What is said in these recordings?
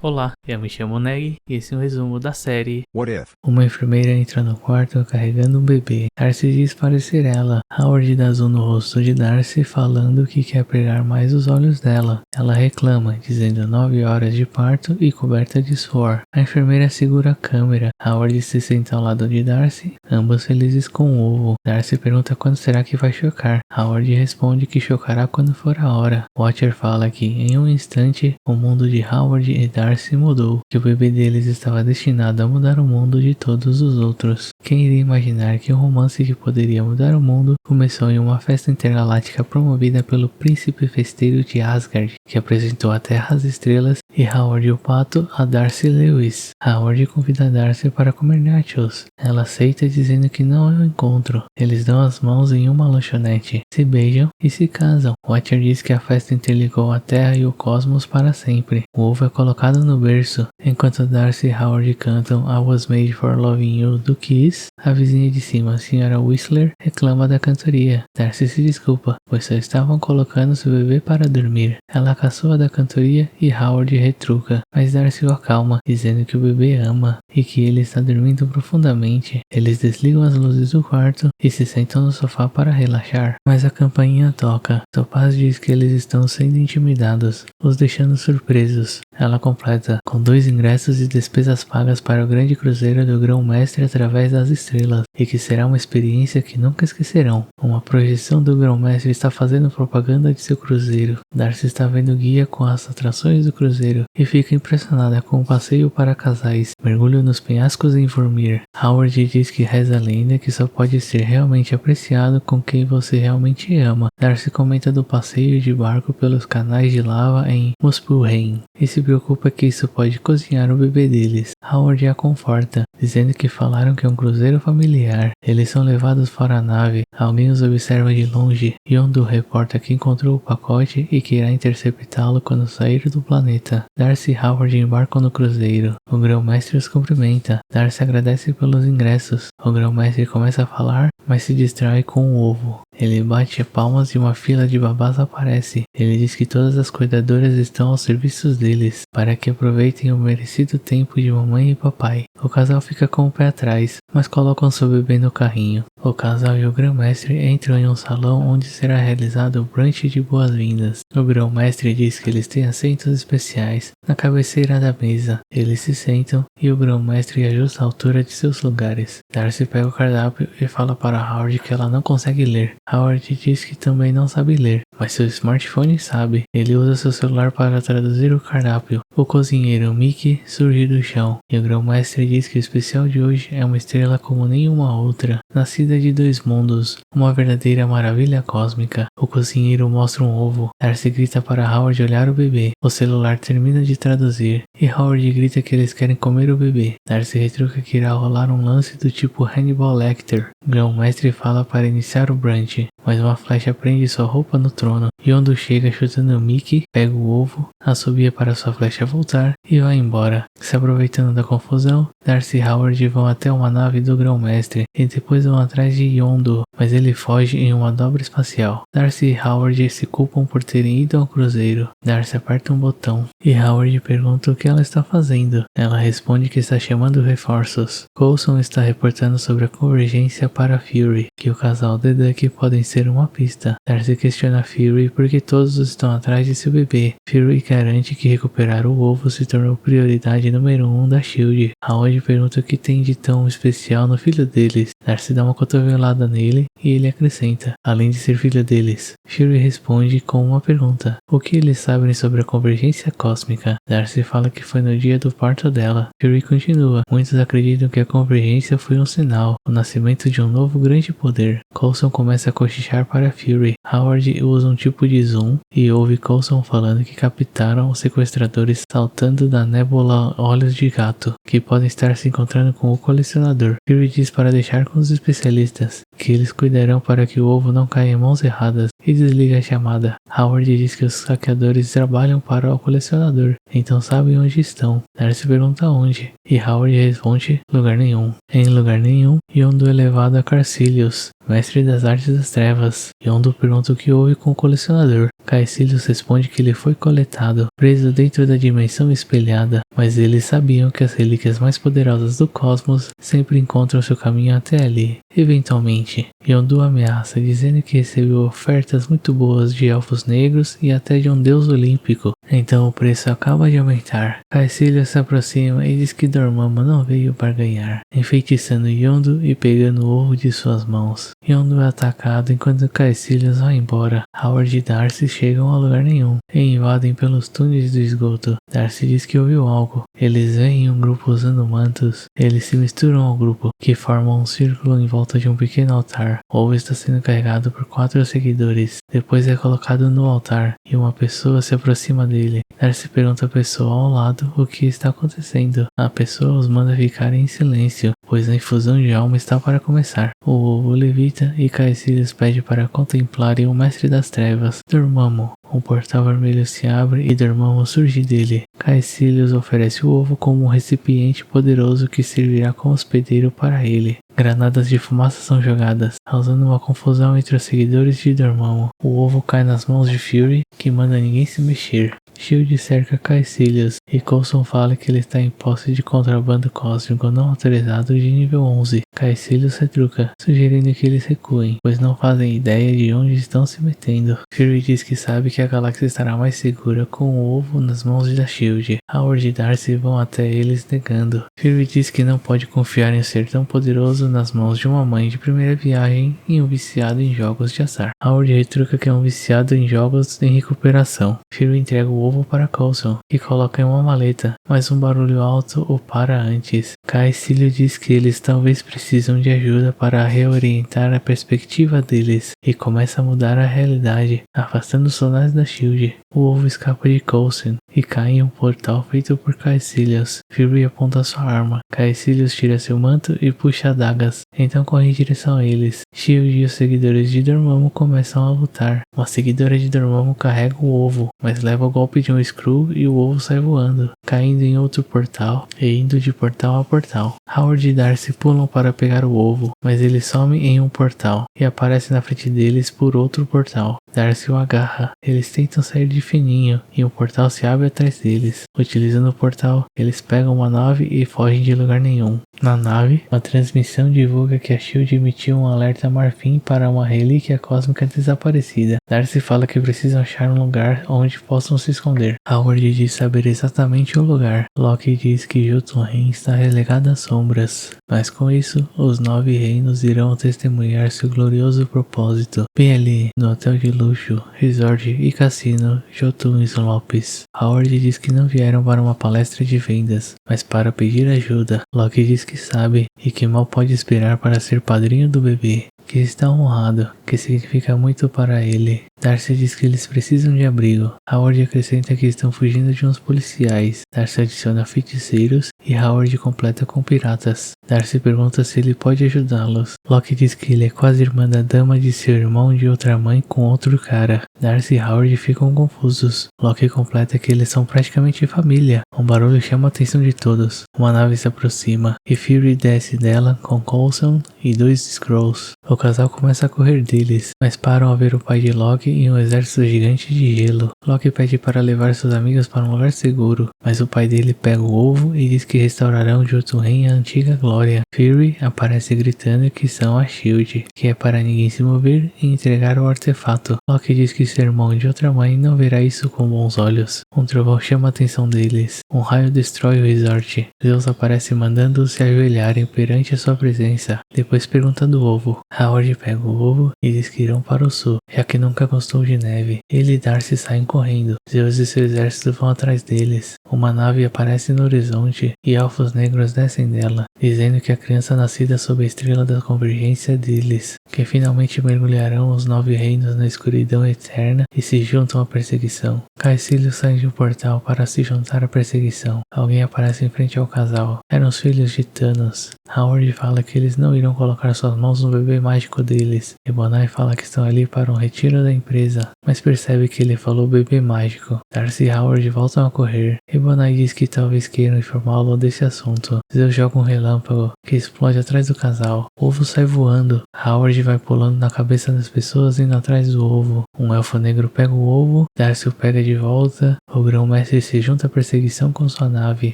Olá, eu me chamo Neg e esse é um resumo da série What If? Uma enfermeira entra no quarto carregando um bebê. Darcy diz parecer ela. Howard dá zoom no rosto de Darcy falando que quer pregar mais os olhos dela. Ela reclama, dizendo 9 horas de parto e coberta de suor. A enfermeira segura a câmera. Howard se senta ao lado de Darcy, ambos felizes com o ovo. Darcy pergunta quando será que vai chocar. Howard responde que chocará quando for a hora. Watcher fala que, em um instante, o mundo de Howard e Darcy mudou, que o bebê deles estava destinado a mudar o mundo de todos os outros. Quem iria imaginar que um romance que poderia mudar o mundo começou em uma festa intergaláctica promovida pelo príncipe festeiro de Asgard, que apresentou a Terra às estrelas, e Howard o Pato a Darcy Lewis. Howard convida Darcy para comer nachos. Ela aceita dizendo que não é um encontro. Eles dão as mãos em uma lanchonete, se beijam e se casam. Watcher diz que a festa interligou a Terra e o cosmos para sempre. O ovo é colocado no berço, enquanto Darcy e Howard cantam I Was Made for Loving You do Kiss. A vizinha de cima, a Sra. Whistler, reclama da cantoria. Darcy se desculpa, pois só estavam colocando seu bebê para dormir. Ela caçoa da cantoria e Howard retruca, mas Darcy o acalma, dizendo que o bebê ama e que ele está dormindo profundamente. Eles desligam as luzes do quarto e se sentam no sofá para relaxar, mas a campainha toca. Topaz diz que eles estão sendo intimidados, os deixando surpresos. Ela completa, com 2 ingressos e despesas pagas para o grande cruzeiro do Grão-Mestre através das estrelas, e que será uma experiência que nunca esquecerão. Uma projeção do Grão-Mestre está fazendo propaganda de seu cruzeiro. Darcy está vendo o guia com as atrações do cruzeiro e fica impressionada com o passeio para casais, mergulho nos penhascos em Vormir. Howard diz que reza a lenda que só pode ser realmente apreciado com quem você realmente ama. Darcy comenta do passeio de barco pelos canais de lava em Muspelheim e se preocupa que isso pode cozinhar o bebê deles. Howard a conforta, dizendo que falaram que é um cruzeiro familiar. Eles são levados fora a nave, alguém os observa de longe. Yondu reporta que encontrou o pacote e que irá interceptá-lo quando sair do planeta. Darcy e Howard embarcam no cruzeiro. O Grão-Mestre os cumprimenta. Darcy agradece pelos ingressos. O Grão-Mestre começa a falar, mas se distrai com o ovo. Ele bate palmas e uma fila de babás aparece. Ele diz que todas as cuidadoras estão aos serviços deles, para que aproveitem o merecido tempo de mamãe e papai. O casal fica com o pé atrás, mas colocam seu bebê no carrinho. O casal e o Grão-Mestre entram em um salão onde será realizado o brunch de boas-vindas. O Grão-Mestre diz que eles têm assentos especiais na cabeceira da mesa. Eles se sentam e o Grão-Mestre ajusta a altura de seus lugares. Darcy pega o cardápio e fala para Howard que ela não consegue ler. Howard diz que também não sabe ler, mas seu smartphone sabe. Ele usa seu celular para traduzir o cardápio. O cozinheiro Mickey surge do chão e o Grão-Mestre diz que o especial de hoje é uma estrela como nenhuma outra, nascida de 2 mundos, uma verdadeira maravilha cósmica. O cozinheiro mostra um ovo. Darcy grita para Howard olhar o bebê. O celular termina de traduzir e Howard grita que eles querem comer o bebê. Darcy retruca que irá rolar um lance do tipo Hannibal Lecter. O Grão-Mestre fala para iniciar o brunch, mas uma flecha prende sua roupa no trono. Yondu chega chutando Mickey, pega o ovo, assobia para sua flecha voltar e vai embora. Se aproveitando da confusão, Darcy e Howard vão até uma nave do Grão-Mestre e depois vão atrás de Yondu, mas ele foge em uma dobra espacial. Darcy e Howard se culpam por terem ido ao cruzeiro. Darcy aperta um botão e Howard pergunta o que ela está fazendo. Ela responde que está chamando reforços. Coulson está reportando sobre a convergência para Fury, que o casal The Duck podem ser uma pista. Darcy questiona Fury porque todos estão atrás de seu bebê. Fury garante que recuperar o ovo se tornou prioridade número 1 da SHIELD. Howard pergunta o que tem de tão especial no filho deles. Darcy dá uma cotovelada nele e ele acrescenta, além de ser filho deles. Fury responde com uma pergunta, o que eles sabem sobre a convergência cósmica? Darcy fala que foi no dia do parto dela. Fury continua, muitos acreditam que a convergência foi um sinal, o nascimento de um novo grande poder. Coulson começa a cochichar para Fury. Howard usa um tipo de zoom e ouve Coulson falando que captaram os sequestradores saltando da nébula Olhos de Gato, que podem estar se encontrando com o colecionador. Fury diz para deixar com os especialistas, que eles cuidarão para que o ovo não caia em mãos erradas, e desliga a chamada. Howard diz que os saqueadores trabalham para o colecionador, então sabem onde estão. Darcy pergunta onde, e Howard responde lugar nenhum. Em lugar nenhum, Yondu é levado a Carcilius, mestre das artes das trevas. Yondu pergunta o que houve com o colecionador. Caecilius responde que ele foi coletado, preso dentro da dimensão espelhada, mas eles sabiam que as relíquias mais poderosas do cosmos sempre encontram seu caminho até ali. Eventualmente, Yondu ameaça, dizendo que recebeu ofertas muito boas de elfos negros e até de um deus olímpico. Então o preço acaba de aumentar. Caecilius se aproxima e diz que Dormammu não veio para ganhar, enfeitiçando Yondu e pegando o ovo de suas mãos. Yondu é atacado enquanto Caecilius vai embora. Howard e Darcy chegam a lugar nenhum e invadem pelos túneis do esgoto. Darcy diz que ouviu algo. Eles veem um grupo usando mantos. Eles se misturam ao grupo, que formam um círculo em volta de um pequeno altar. O ovo está sendo carregado por 4 seguidores. Depois é colocado no altar e uma pessoa se aproxima dele. Darcy pergunta à pessoa ao lado o que está acontecendo. A pessoa os manda ficar em silêncio, pois a infusão de alma está para começar. O ovo levita e Caecilius pede para contemplarem o Mestre das Trevas, Dormammu. Um portal vermelho se abre e Dormammu surge dele. Caecilius oferece o ovo como um recipiente poderoso que servirá como hospedeiro para ele. Granadas de fumaça são jogadas, causando uma confusão entre os seguidores de Dormammu. O ovo cai nas mãos de Fury, que manda ninguém se mexer. Shield cerca Caecilius e Coulson fala que ele está em posse de contrabando cósmico não autorizado de nível 11. Caecilius retruca, sugerindo que eles recuem, pois não fazem ideia de onde estão se metendo. Fury diz que sabe que a galáxia estará mais segura com o ovo nas mãos da Shield. Howard e Darcy vão até eles negando. Fury diz que não pode confiar em um ser tão poderoso nas mãos de uma mãe de primeira viagem e um viciado em jogos de azar. Howard retruca que é um viciado em jogos em recuperação. Fury entrega o ovo para Coulson, que coloca em uma maleta, mas um barulho alto o para antes. Caecilius diz que eles talvez precisam de ajuda para reorientar a perspectiva deles e começa a mudar a realidade, afastando os soldados da Shield. O ovo escapa de Coulson e cai em um portal feito por Caecilius. Fury aponta sua arma. Caecilius tira seu manto e puxa adagas, então corre em direção a eles. Shield e os seguidores de Dormammu começam a lutar. Uma seguidora de Dormammu carrega o ovo, mas leva o golpe de um Skrull e o ovo sai voando, caindo em outro portal e indo de portal a portal. Howard e Darcy pulam para pegar o ovo, mas ele some em um portal e aparece na frente deles por outro portal. Darcy o agarra. Eles tentam sair de fininho e um portal se abre atrás deles. Utilizando o portal, eles pegam uma nave e fogem de lugar nenhum. Na nave, uma transmissão divulga que a SHIELD emitiu um alerta Marfim para uma relíquia cósmica desaparecida. Darcy fala que precisam achar um lugar onde possam se esconder. Howard diz saber exatamente o lugar. Loki diz que Jotunheim está relegada às sombras. Mas com isso, os 9 reinos irão testemunhar seu glorioso propósito. PL, no hotel de luxo, resort e cassino Jotun Lopes. Howard diz que não vieram para uma palestra de vendas, mas para pedir ajuda. Loki diz que sabe e que mal pode esperar para ser padrinho do bebê, que está honrado, que significa muito para ele. Darcy diz que eles precisam de abrigo. Howard acrescenta que estão fugindo de uns policiais. Darcy adiciona feiticeiros e Howard completa com piratas. Darcy pergunta se ele pode ajudá-los. Loki diz que ele é quase irmã da dama de seu irmão de outra mãe com outro cara. Darcy e Howard ficam confusos. Loki completa que eles são praticamente família. Um barulho chama a atenção de todos. Uma nave se aproxima e Fury desce dela com Coulson e 2 Skrulls. O casal começa a correr deles, mas param ao ver o pai de Loki e um exército gigante de gelo. Loki pede para levar seus amigos para um lugar seguro, mas o pai dele pega o ovo e diz que restaurarão Jotunheim à antiga glória. Fury aparece gritando que são a SHIELD, que é para ninguém se mover e entregar o artefato. Loki diz que seu irmão de outra mãe não verá isso com bons olhos. Um trovão chama a atenção deles. Um raio destrói o resort. Zeus aparece mandando-os se ajoelharem perante a sua presença. Depois pergunta do ovo. Howard pega o ovo e diz que irão para o sul, já que nunca gostou de neve. Ele e Darcy saem correndo. Zeus e seu exército vão atrás deles. Uma nave aparece no horizonte e elfos negros descem dela, dizendo que a criança nascida sob a estrela da convergência deles, que finalmente mergulharão os 9 reinos na escuridão eterna e se juntam à perseguição. Caecilius sai de um portal para se juntar à perseguição. Alguém aparece em frente ao casal. Eram os filhos de Thanos. Howard fala que eles não irão colocar suas mãos no bebê mágico deles. Ebonai fala que estão ali para um retiro da empresa, mas percebe que ele falou bebê mágico. Darcy e Howard voltam a correr. Ebonai diz que talvez queiram informá-lo desse assunto. Zeus joga um relâmpago que explode atrás do casal. O ovo sai voando. Howard Howard vai pulando na cabeça das pessoas indo atrás do ovo. Um elfo negro pega o ovo, Darcy o pega de volta. O grão-mestre se junta à perseguição com sua nave.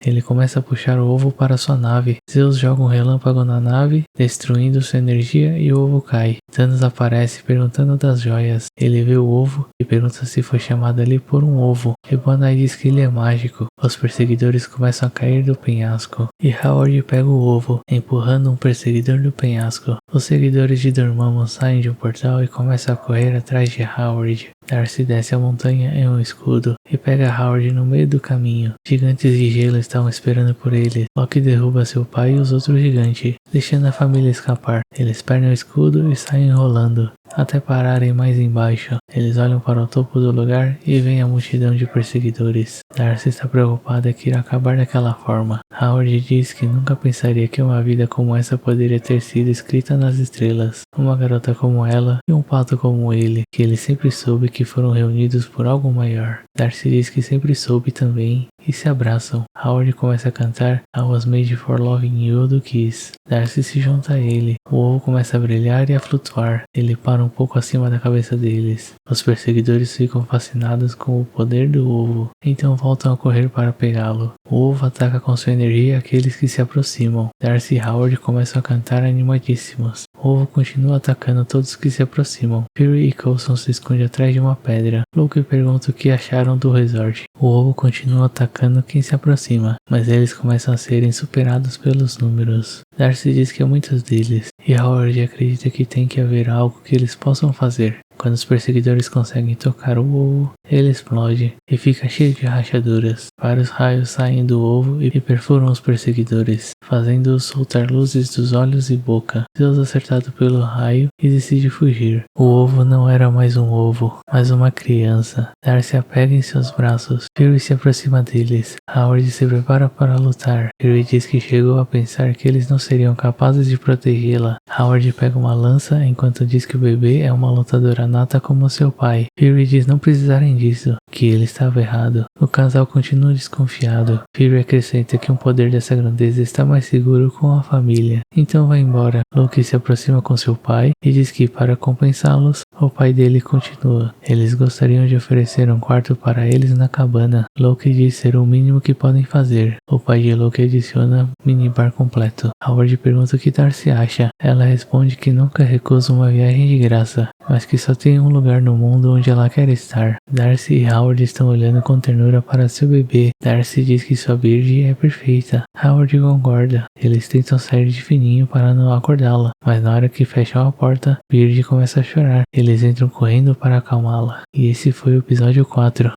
Ele começa a puxar o ovo para sua nave. Zeus joga um relâmpago na nave, destruindo sua energia e o ovo cai. Thanos aparece perguntando das joias. Ele vê o ovo e pergunta se foi chamado ali por um ovo. Rebonai diz que ele é mágico. Os perseguidores começam a cair do penhasco e Howard pega o ovo, empurrando um perseguidor do penhasco. Os seguidores de Dormammu saem de um portal e começam a correr atrás de Howard. Darcy desce a montanha em um escudo e pega Howard no meio do caminho. Gigantes de gelo estavam esperando por ele. Loki derruba seu pai e os outros gigantes, deixando a família escapar. Eles perdem o escudo e saem rolando, até pararem mais embaixo. Eles olham para o topo do lugar e veem a multidão de perseguidores. Darcy está preocupada que irá acabar daquela forma. Howard diz que nunca pensaria que uma vida como essa poderia ter sido escrita nas estrelas. Uma garota como ela e um pato como ele, que ele sempre soube que foram reunidos por algo maior. Darcy diz que sempre soube também e se abraçam. Howard começa a cantar I Was Made for Loving You do Kiss. Darcy se junta a ele. O ovo começa a brilhar e a flutuar. Ele para um pouco acima da cabeça deles. Os perseguidores ficam fascinados com o poder do ovo, então voltam a correr para pegá-lo. O ovo ataca com sua energia aqueles que se aproximam. Darcy e Howard começam a cantar animadíssimos. O ovo continua atacando todos que se aproximam. Fury e Coulson se escondem atrás de uma pedra. Loki pergunta o que acharam do resort. O ovo continua atacando quem se aproxima, mas eles começam a serem superados pelos números. Darcy diz que há muitos deles, e Howard acredita que tem que haver algo que eles possam fazer. Quando os perseguidores conseguem tocar o ovo, ele explode e fica cheio de rachaduras. Vários raios saem do ovo e perfuram os perseguidores, fazendo-os soltar luzes dos olhos e boca. Zeus, acertado pelo raio, e decide fugir. O ovo não era mais um ovo, mas uma criança. Darcy a pega em seus braços. Fury se aproxima deles. Howard se prepara para lutar. Fury diz que chegou a pensar que eles não seriam capazes de protegê-la. Howard pega uma lança enquanto diz que o bebê é uma lutadora nata como seu pai. Fury diz não precisarem disso, que ele estava errado. O casal continua desconfiado. Fury acrescenta que um poder dessa grandeza está mais seguro com a família, então vai embora. Loki se aproxima com seu pai e diz que para compensá-los, o pai dele continua. Eles gostariam de oferecer um quarto para eles na cabana. Loki diz ser o mínimo que podem fazer. O pai de Loki adiciona minibar completo. Howard pergunta o que Darcy acha. Ela responde que nunca recusa uma viagem de graça, mas que só tem um lugar no mundo onde ela quer estar. Darcy e Howard estão olhando com ternura para seu bebê. Darcy diz que sua Birdie é perfeita. Howard concorda. Eles tentam sair de fininho para não acordá-la, mas na hora que fecham a porta, Birdie começa a chorar. Eles entram correndo para acalmá-la. E esse foi o episódio 4.